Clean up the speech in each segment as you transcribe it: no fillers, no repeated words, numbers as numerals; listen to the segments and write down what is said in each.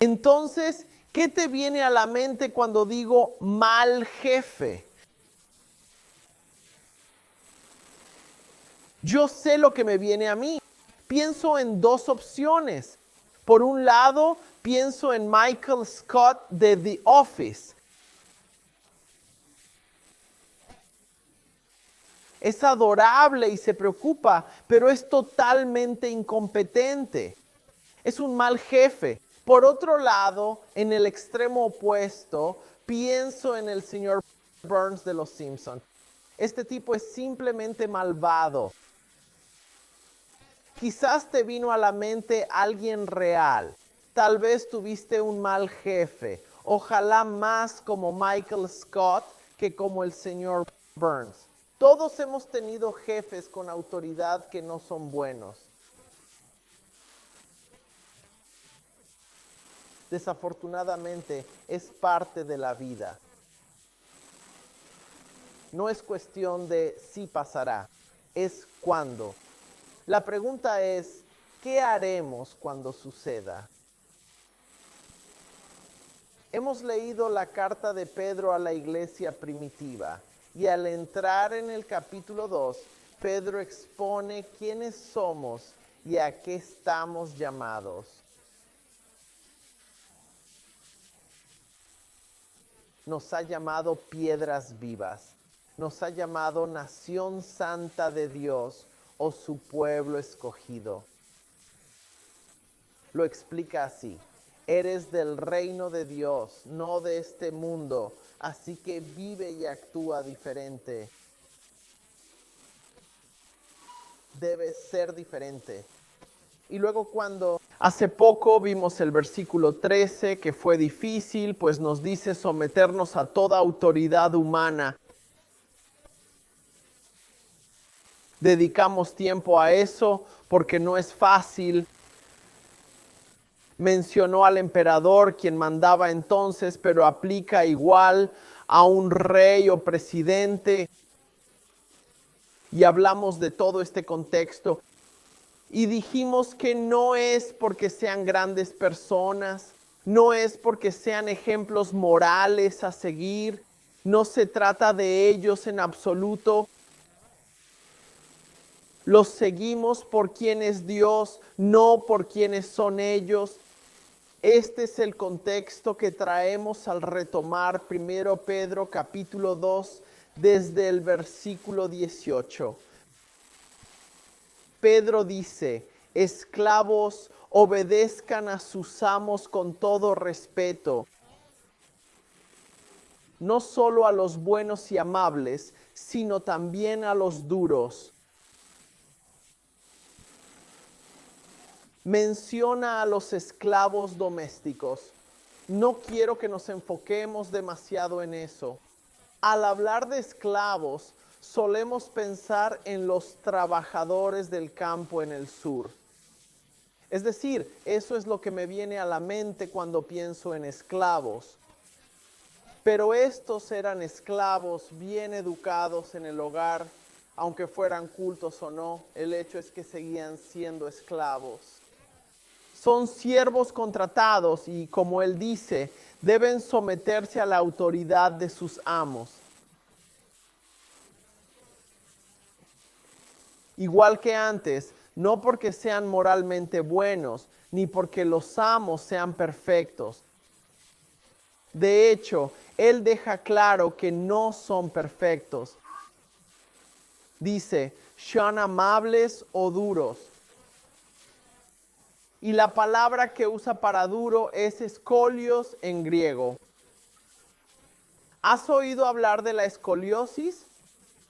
Entonces, ¿qué te viene a la mente cuando digo mal jefe? Yo sé lo que me viene a mí. Pienso en dos opciones. Por un lado, pienso en Michael Scott de The Office. Es adorable y se preocupa, pero es totalmente incompetente. Es un mal jefe. Por otro lado, en el extremo opuesto, pienso en el señor Burns de Los Simpson. Este tipo es simplemente malvado. Quizás te vino a la mente alguien real. Tal vez tuviste un mal jefe. Ojalá más como Michael Scott que como el señor Burns. Todos hemos tenido jefes con autoridad que no son buenos. Desafortunadamente es parte de la vida. No es cuestión de si pasará, es cuándo. La pregunta es, ¿qué haremos cuando suceda? Hemos leído la carta de Pedro a la iglesia primitiva y al entrar en el capítulo 2, Pedro expone quiénes somos y a qué estamos llamados. Nos ha llamado piedras vivas, nos ha llamado nación santa de Dios o su pueblo escogido. Lo explica así: eres del reino de Dios, no de este mundo, así que vive y actúa diferente. Debes ser diferente. Y luego cuando hace poco vimos el versículo 13, que fue difícil, pues nos dice someternos a toda autoridad humana. Dedicamos tiempo a eso porque no es fácil. Mencionó al emperador, quien mandaba entonces, pero aplica igual a un rey o presidente. Y hablamos de todo este contexto. Y dijimos que no es porque sean grandes personas, no es porque sean ejemplos morales a seguir, no se trata de ellos en absoluto. Los seguimos por quién es Dios, no por quiénes son ellos. Este es el contexto que traemos al retomar 1 Pedro capítulo 2 desde el versículo 18. Pedro dice: esclavos, obedezcan a sus amos con todo respeto, no solo a los buenos y amables, sino también a los duros. Menciona a los esclavos domésticos. No quiero que nos enfoquemos demasiado en eso. Al hablar de esclavos, solemos pensar en los trabajadores del campo en el sur. Es decir, eso es lo que me viene a la mente cuando pienso en esclavos. Pero estos eran esclavos bien educados en el hogar, aunque fueran cultos o no, el hecho es que seguían siendo esclavos. Son siervos contratados y, como él dice, deben someterse a la autoridad de sus amos. Igual que antes, no porque sean moralmente buenos, ni porque los amos sean perfectos. De hecho, él deja claro que no son perfectos. Dice, ¿son amables o duros? Y la palabra que usa para duro es escolios en griego. ¿Has oído hablar de la escoliosis?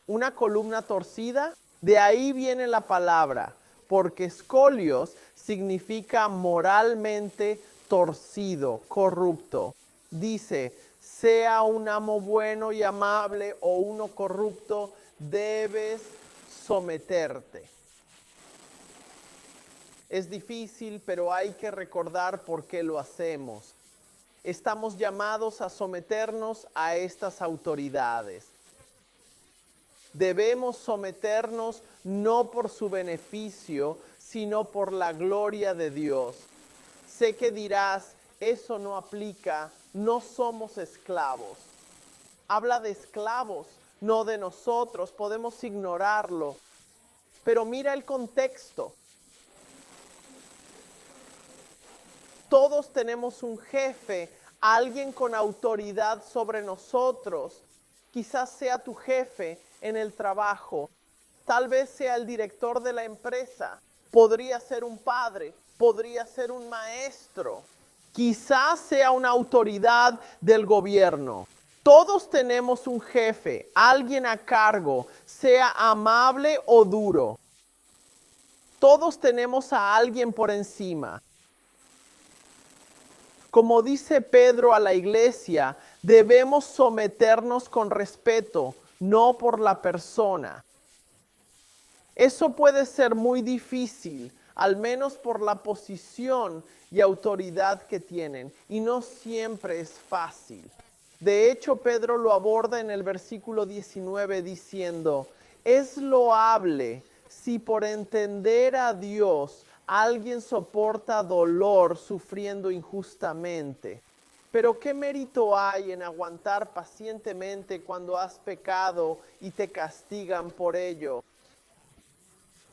Una columna torcida. De ahí viene la palabra, porque escolios significa moralmente torcido, corrupto. Dice, sea un amo bueno y amable o uno corrupto, debes someterte. Es difícil, pero hay que recordar por qué lo hacemos. Estamos llamados a someternos a estas autoridades. Debemos someternos no por su beneficio, sino por la gloria de Dios. Sé que dirás, eso no aplica, no somos esclavos. Habla de esclavos, no de nosotros, podemos ignorarlo. Pero mira el contexto. Todos tenemos un jefe, alguien con autoridad sobre nosotros. Quizás sea tu jefe en el trabajo, tal vez sea el director de la empresa, podría ser un padre, podría ser un maestro, quizás sea una autoridad del gobierno. Todos tenemos un jefe, alguien a cargo, sea amable o duro. Todos tenemos a alguien por encima. Como dice Pedro a la iglesia, debemos someternos con respeto, no por la persona. Eso puede ser muy difícil, al menos por la posición y autoridad que tienen, y no siempre es fácil. De hecho, Pedro lo aborda en el versículo 19 diciendo, es loable si por entender a Dios alguien soporta dolor sufriendo injustamente. Pero ¿qué mérito hay en aguantar pacientemente cuando has pecado y te castigan por ello?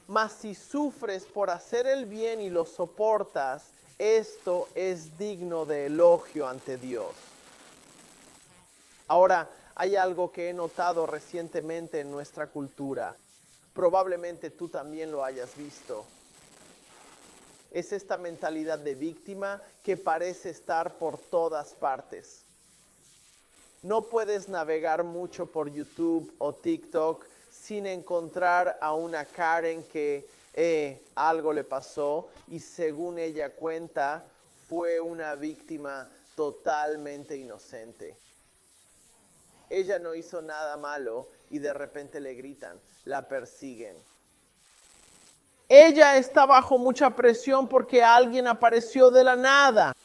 Mas si sufres por hacer el bien y lo soportas, esto es digno de elogio ante Dios. Ahora, hay algo que he notado recientemente en nuestra cultura. Probablemente tú también lo hayas visto. Es esta mentalidad de víctima que parece estar por todas partes. No puedes navegar mucho por YouTube o TikTok sin encontrar a una Karen que algo le pasó y según ella cuenta, fue una víctima totalmente inocente. Ella no hizo nada malo y de repente le gritan, la persiguen. Ella está bajo mucha presión porque alguien apareció de la nada.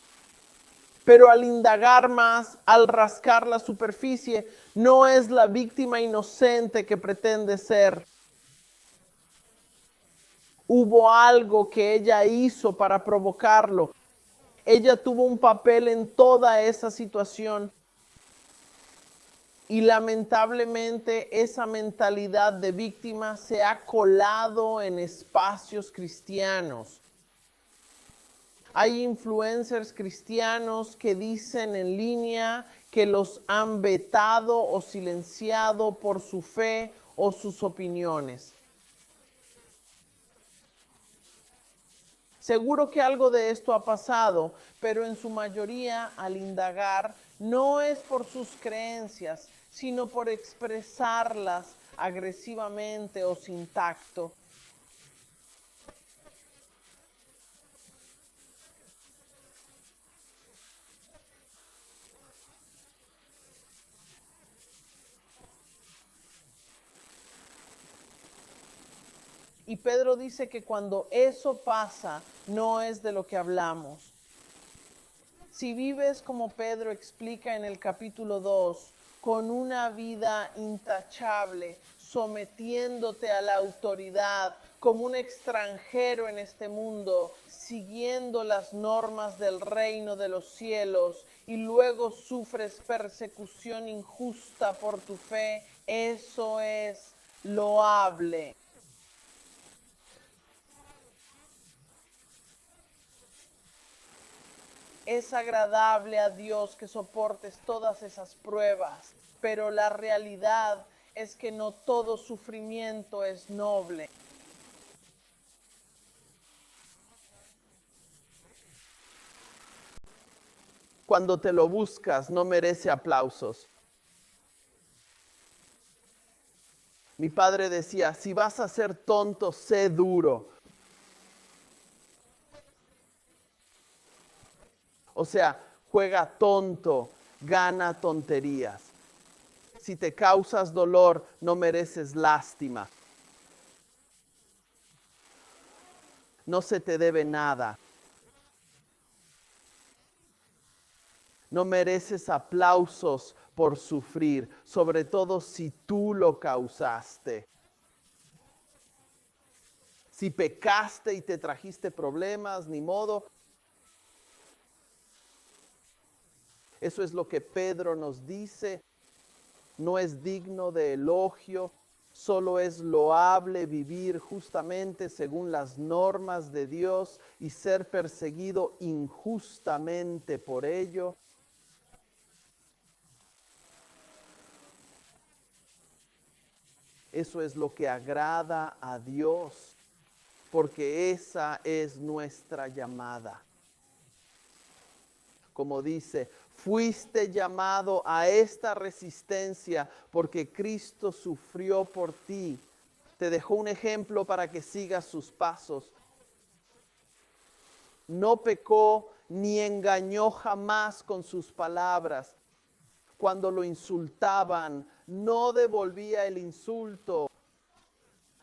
Pero al indagar más, al rascar la superficie, no es la víctima inocente que pretende ser. Hubo algo que ella hizo para provocarlo. Ella tuvo un papel en toda esa situación. Y lamentablemente esa mentalidad de víctima se ha colado en espacios cristianos. Hay influencers cristianos que dicen en línea que los han vetado o silenciado por su fe o sus opiniones. Seguro que algo de esto ha pasado, pero en su mayoría al indagar no es por sus creencias, sino por expresarlas agresivamente o sin tacto. Y Pedro dice que cuando eso pasa, no es de lo que hablamos. Si vives como Pedro explica en el capítulo 2, con una vida intachable, sometiéndote a la autoridad, como un extranjero en este mundo, siguiendo las normas del reino de los cielos, y luego sufres persecución injusta por tu fe, eso es loable. Es agradable a Dios que soportes todas esas pruebas, pero la realidad es que no todo sufrimiento es noble. Cuando te lo buscas, no merece aplausos. Mi padre decía, si vas a ser tonto, sé duro. O sea, juega tonto, gana tonterías. Si te causas dolor, no mereces lástima. No se te debe nada. No mereces aplausos por sufrir, sobre todo si tú lo causaste. Si pecaste y te trajiste problemas, ni modo. Eso es lo que Pedro nos dice. No es digno de elogio, solo es loable vivir justamente según las normas de Dios y ser perseguido injustamente por ello. Eso es lo que agrada a Dios, porque esa es nuestra llamada. Como dice, fuiste llamado a esta resistencia porque Cristo sufrió por ti. Te dejó un ejemplo para que sigas sus pasos. No pecó ni engañó jamás con sus palabras. Cuando lo insultaban, no devolvía el insulto.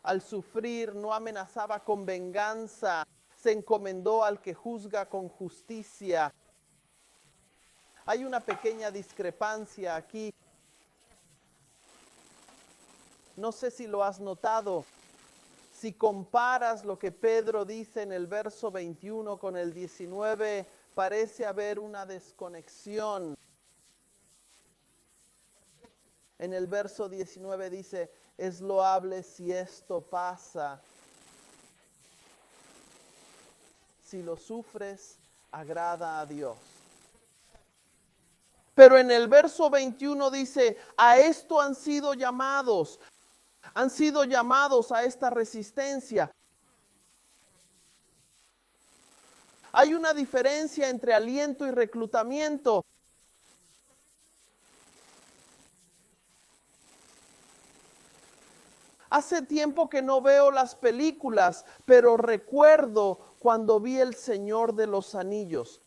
Al sufrir, no amenazaba con venganza. Se encomendó al que juzga con justicia. Hay una pequeña discrepancia aquí. No sé si lo has notado. Si comparas lo que Pedro dice en el verso 21 con el 19, parece haber una desconexión. En el verso 19 dice, es loable si esto pasa. Si lo sufres, agrada a Dios. Pero en el verso 21 dice, a esto han sido llamados a esta resistencia. Hay una diferencia entre aliento y reclutamiento. Hace tiempo que no veo las películas, pero recuerdo cuando vi El Señor de los Anillos.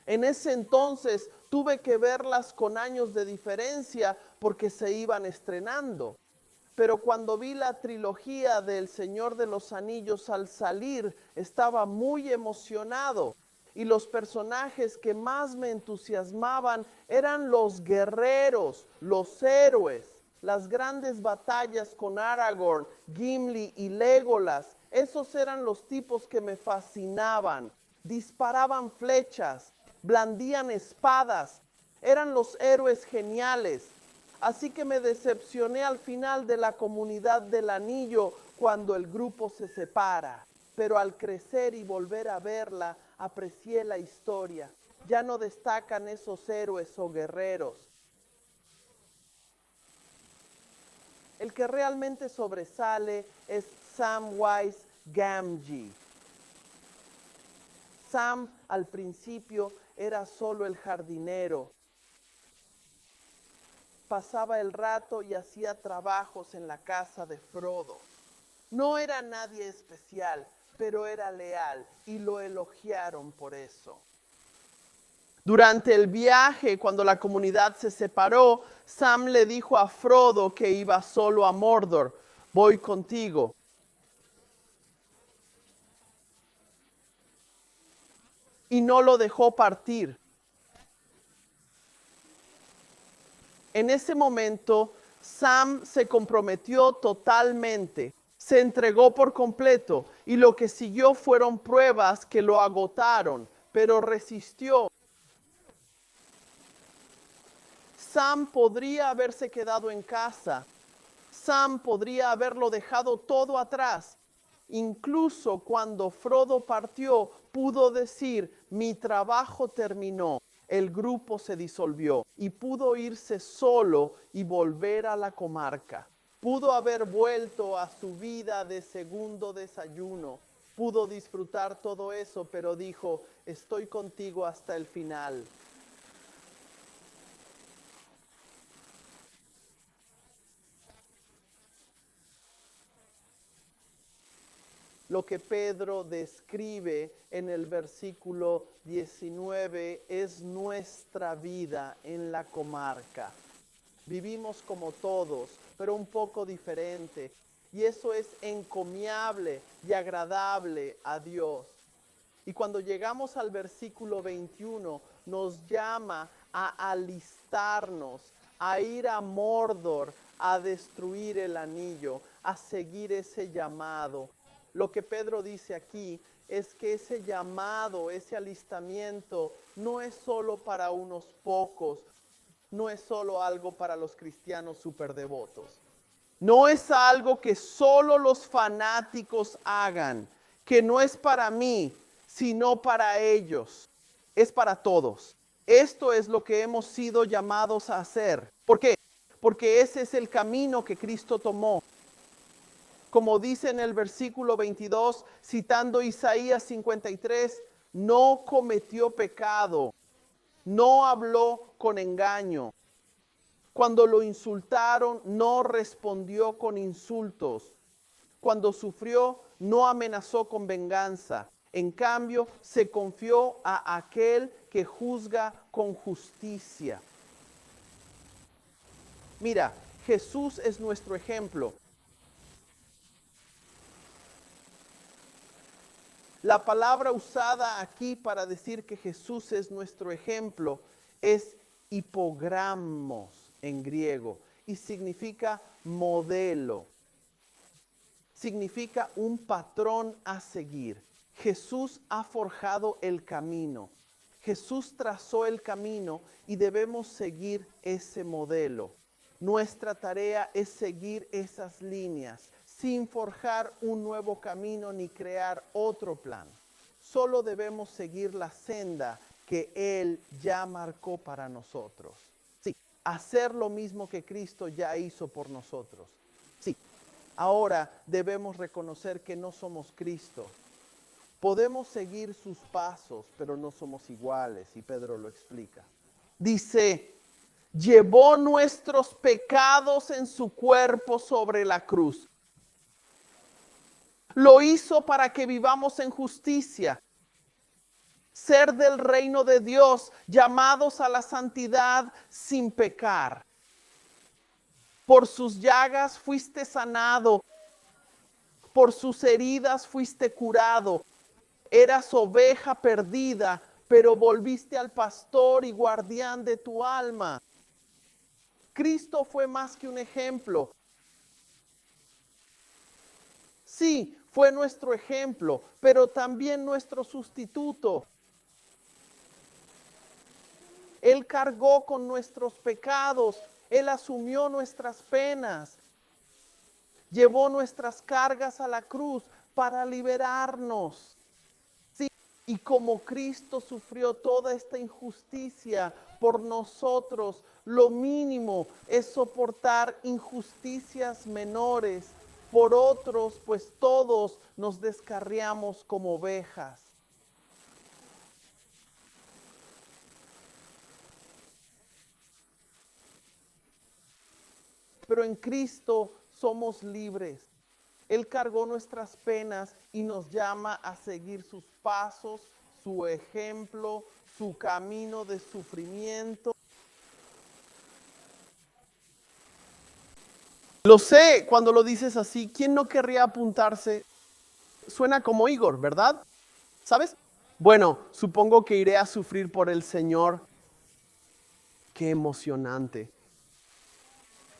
En ese entonces tuve que verlas con años de diferencia porque se iban estrenando. Pero cuando vi la trilogía del Señor de los Anillos al salir, estaba muy emocionado. Y los personajes que más me entusiasmaban eran los guerreros, los héroes, las grandes batallas con Aragorn, Gimli y Legolas. Esos eran los tipos que me fascinaban. Disparaban flechas, blandían espadas, eran los héroes geniales. Así que me decepcioné al final de la Comunidad del Anillo cuando el grupo se separa. Pero al crecer y volver a verla, aprecié la historia. Ya no destacan esos héroes o guerreros. El que realmente sobresale es Samwise Gamgee. Sam al principio era solo el jardinero. Pasaba el rato y hacía trabajos en la casa de Frodo. No era nadie especial, pero era leal y lo elogiaron por eso. Durante el viaje, cuando la comunidad se separó, Sam le dijo a Frodo que iba solo a Mordor. Voy contigo. Y no lo dejó partir. En ese momento, Sam se comprometió totalmente, se entregó por completo y lo que siguió fueron pruebas que lo agotaron, pero resistió. Sam podría haberse quedado en casa. Sam podría haberlo dejado todo atrás. Incluso cuando Frodo partió, pudo decir, mi trabajo terminó. El grupo se disolvió y pudo irse solo y volver a la comarca. Pudo haber vuelto a su vida de segundo desayuno. Pudo disfrutar todo eso, pero dijo, estoy contigo hasta el final. Lo que Pedro describe en el versículo 19 es nuestra vida en la comarca. Vivimos como todos, pero un poco diferente. Y eso es encomiable y agradable a Dios. Y cuando llegamos al versículo 21, nos llama a alistarnos, a ir a Mordor, a destruir el anillo, a seguir ese llamado. Lo que Pedro dice aquí es que ese llamado, ese alistamiento, no es solo para unos pocos, no es solo algo para los cristianos superdevotos. No es algo que solo los fanáticos hagan, que no es para mí, sino para ellos. Es para todos. Esto es lo que hemos sido llamados a hacer. ¿Por qué? Porque ese es el camino que Cristo tomó. Como dice en el versículo 22, citando Isaías 53, no cometió pecado, no habló con engaño. Cuando lo insultaron, no respondió con insultos. Cuando sufrió, no amenazó con venganza. En cambio, se confió a aquel que juzga con justicia. Mira, Jesús es nuestro ejemplo. La palabra usada aquí para decir que Jesús es nuestro ejemplo es hipogramos en griego y significa modelo. Significa un patrón a seguir. Jesús ha forjado el camino. Jesús trazó el camino y debemos seguir ese modelo. Nuestra tarea es seguir esas líneas sin forjar un nuevo camino ni crear otro plan. Solo debemos seguir la senda que Él ya marcó para nosotros. Sí, hacer lo mismo que Cristo ya hizo por nosotros. Sí, ahora debemos reconocer que no somos Cristo. Podemos seguir sus pasos, pero no somos iguales, y Pedro lo explica. Dice, llevó nuestros pecados en su cuerpo sobre la cruz. Lo hizo para que vivamos en justicia. Ser del reino de Dios, llamados a la santidad sin pecar. Por sus llagas fuiste sanado. Por sus heridas fuiste curado. Eras oveja perdida, pero volviste al pastor y guardián de tu alma. Cristo fue más que un ejemplo. Sí, fue nuestro ejemplo, pero también nuestro sustituto. Él cargó con nuestros pecados, Él asumió nuestras penas, llevó nuestras cargas a la cruz para liberarnos. Sí, y como Cristo sufrió toda esta injusticia por nosotros, lo mínimo es soportar injusticias menores por otros, pues todos nos descarriamos como ovejas. Pero en Cristo somos libres. Él cargó nuestras penas y nos llama a seguir sus pasos, su ejemplo, su camino de sufrimiento. Lo sé cuando lo dices así. ¿Quién no querría apuntarse? Suena como Igor, ¿verdad? ¿Sabes? Bueno, supongo que iré a sufrir por el Señor. Qué emocionante.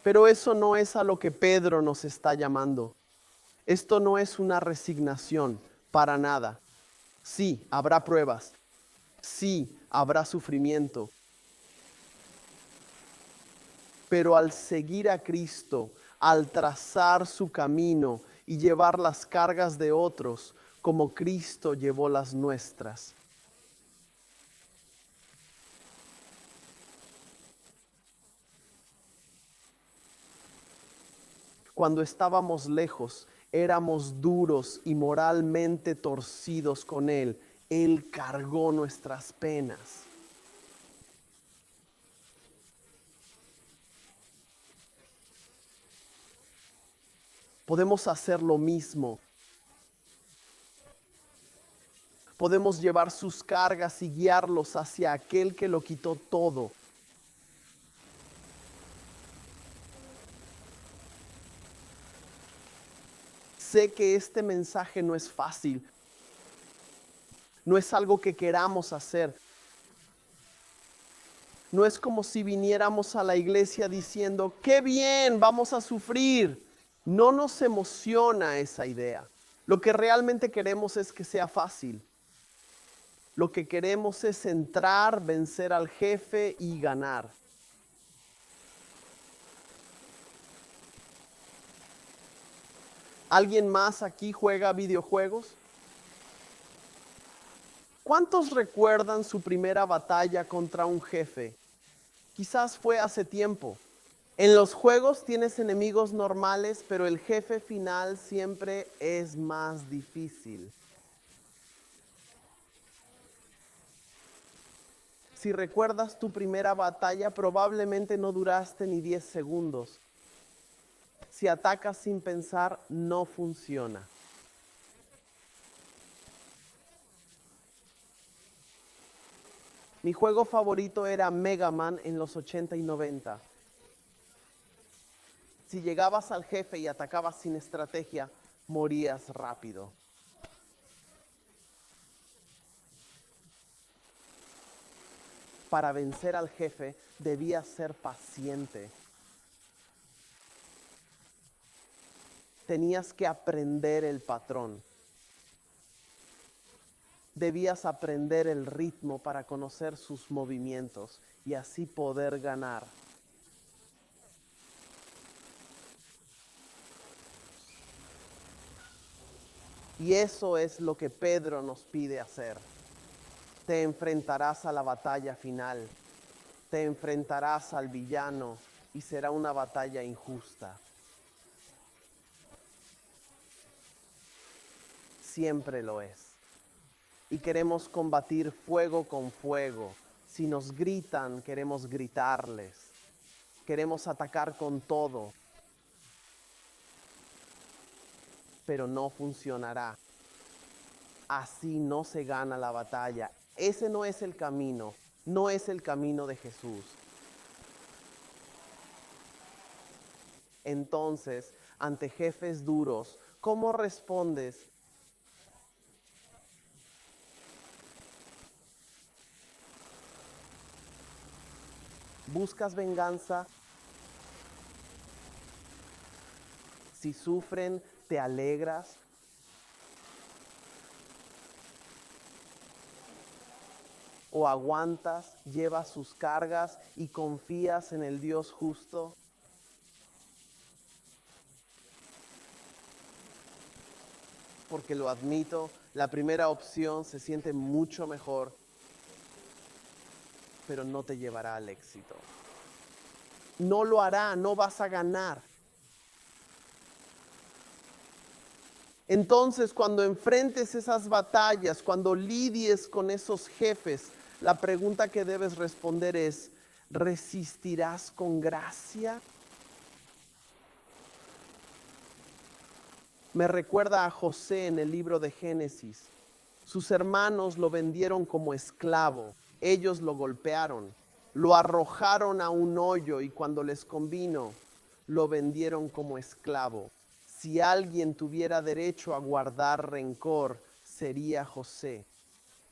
Pero eso no es a lo que Pedro nos está llamando. Esto no es una resignación, para nada. Sí, habrá pruebas. Sí, habrá sufrimiento. Pero al seguir a Cristo, al trazar su camino y llevar las cargas de otros, como Cristo llevó las nuestras. Cuando estábamos lejos, éramos duros y moralmente torcidos con Él. Él cargó nuestras penas. Podemos hacer lo mismo. Podemos llevar sus cargas y guiarlos hacia aquel que lo quitó todo. Sé que este mensaje no es fácil. No es algo que queramos hacer. No es como si viniéramos a la iglesia diciendo, ¡qué bien! Vamos a sufrir. No nos emociona esa idea. Lo que realmente queremos es que sea fácil. Lo que queremos es entrar, vencer al jefe y ganar. ¿Alguien más aquí juega videojuegos? ¿Cuántos recuerdan su primera batalla contra un jefe? Quizás fue hace tiempo. En los juegos tienes enemigos normales, pero el jefe final siempre es más difícil. Si recuerdas tu primera batalla, probablemente no duraste ni 10 segundos. Si atacas sin pensar, no funciona. Mi juego favorito era Mega Man en los 80 y 90. Si llegabas al jefe y atacabas sin estrategia, morías rápido. Para vencer al jefe, debías ser paciente. Tenías que aprender el patrón. Debías aprender el ritmo para conocer sus movimientos y así poder ganar. Y eso es lo que Pedro nos pide hacer. Te enfrentarás a la batalla final. Te enfrentarás al villano y será una batalla injusta. Siempre lo es. Y queremos combatir fuego con fuego. Si nos gritan, queremos gritarles. Queremos atacar con todo. Pero no funcionará. Así no se gana la batalla. Ese no es el camino. No es el camino de Jesús. Entonces, ante jefes duros, ¿cómo respondes? ¿Buscas venganza? Si sufren, ¿te alegras? ¿O aguantas, llevas sus cargas y confías en el Dios justo? Porque lo admito, la primera opción se siente mucho mejor, pero no te llevará al éxito. No lo hará, no vas a ganar. Entonces, cuando enfrentes esas batallas, cuando lidies con esos jefes, la pregunta que debes responder es, ¿resistirás con gracia? Me recuerda a José en el libro de Génesis. Sus hermanos lo vendieron como esclavo. Ellos lo golpearon, lo arrojaron a un hoyo y cuando les convino, lo vendieron como esclavo. Si alguien tuviera derecho a guardar rencor, sería José.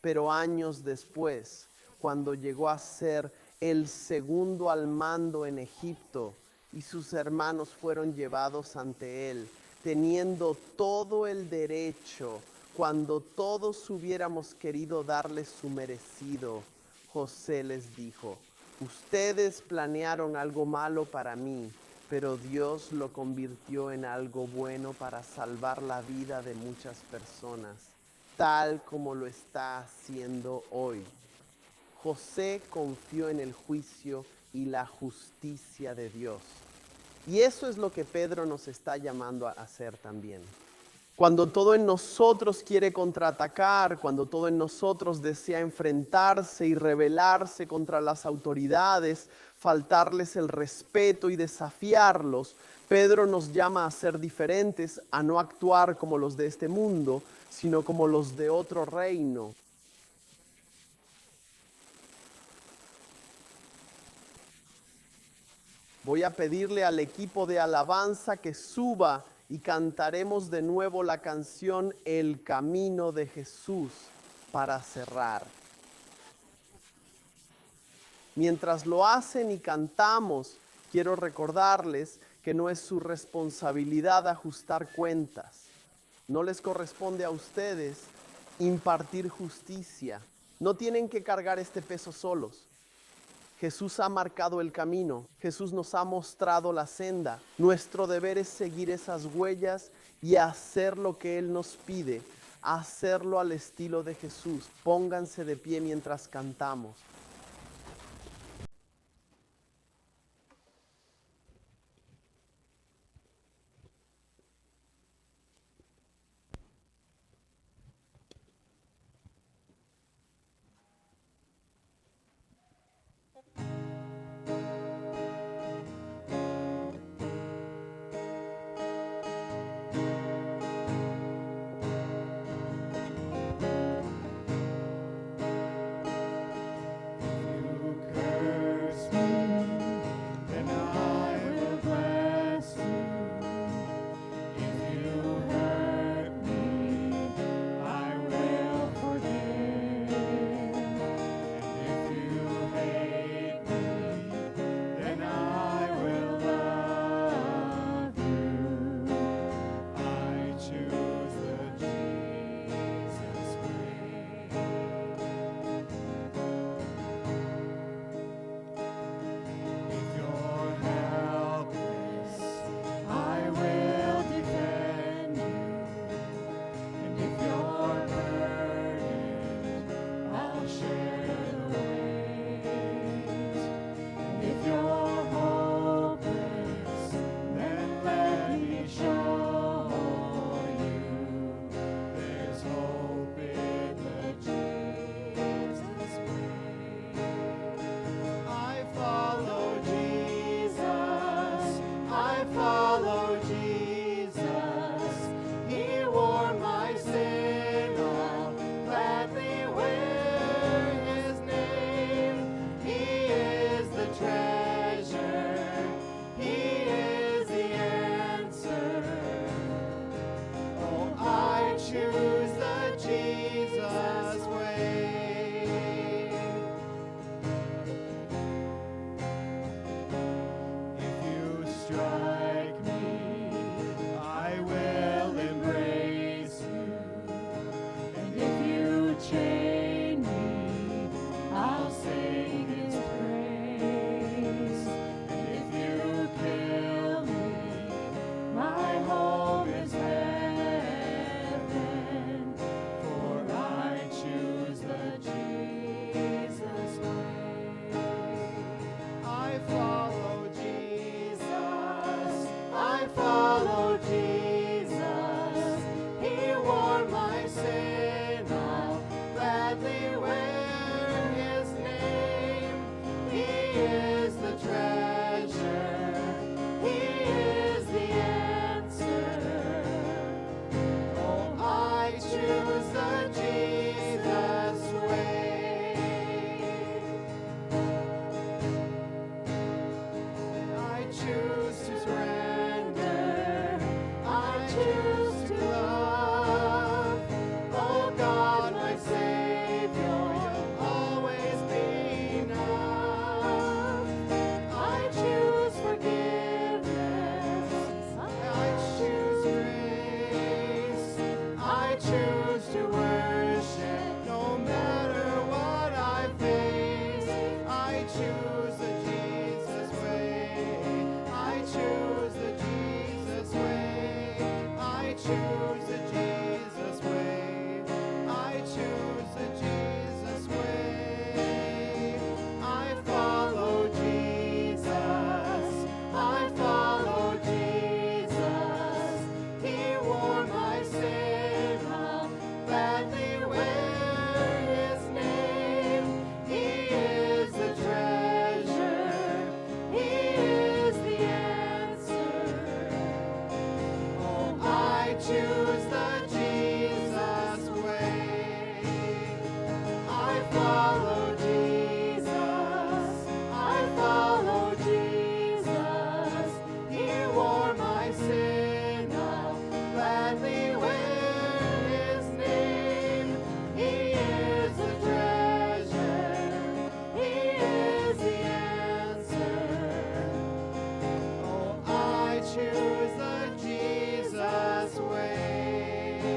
Pero años después, cuando llegó a ser el segundo al mando en Egipto y sus hermanos fueron llevados ante él, teniendo todo el derecho, cuando todos hubiéramos querido darles su merecido, José les dijo, ustedes planearon algo malo para mí, pero Dios lo convirtió en algo bueno para salvar la vida de muchas personas, tal como lo está haciendo hoy. José confió en el juicio y la justicia de Dios. Y eso es lo que Pedro nos está llamando a hacer también. Cuando todo en nosotros quiere contraatacar, cuando todo en nosotros desea enfrentarse y rebelarse contra las autoridades, faltarles el respeto y desafiarlos, Pedro nos llama a ser diferentes, a no actuar como los de este mundo, sino como los de otro reino. Voy a pedirle al equipo de alabanza que suba y cantaremos de nuevo la canción El Camino de Jesús para cerrar. Mientras lo hacen y cantamos, quiero recordarles que no es su responsabilidad ajustar cuentas. No les corresponde a ustedes impartir justicia. No tienen que cargar este peso solos. Jesús ha marcado el camino. Jesús nos ha mostrado la senda. Nuestro deber es seguir esas huellas y hacer lo que Él nos pide. Hacerlo al estilo de Jesús. Pónganse de pie mientras cantamos. choose the Jesus way.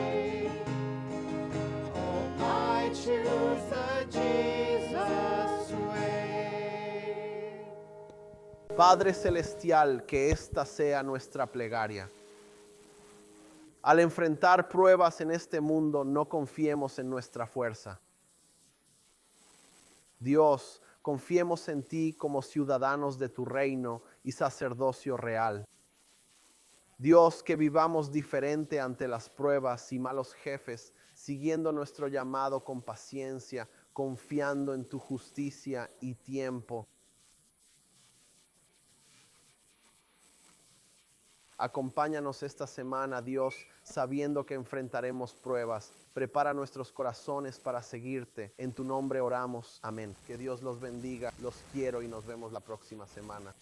Padre Celestial, que esta sea nuestra plegaria. Al enfrentar pruebas en este mundo, no confiemos en nuestra fuerza. Dios, confiemos en ti como ciudadanos de tu reino y sacerdocio real. Dios, que vivamos diferente ante las pruebas y malos jefes, siguiendo nuestro llamado con paciencia, confiando en tu justicia y tiempo. Acompáñanos esta semana, Dios, sabiendo que enfrentaremos pruebas. Prepara nuestros corazones para seguirte. En tu nombre oramos. Amén. Que Dios los bendiga. Los quiero y nos vemos la próxima semana.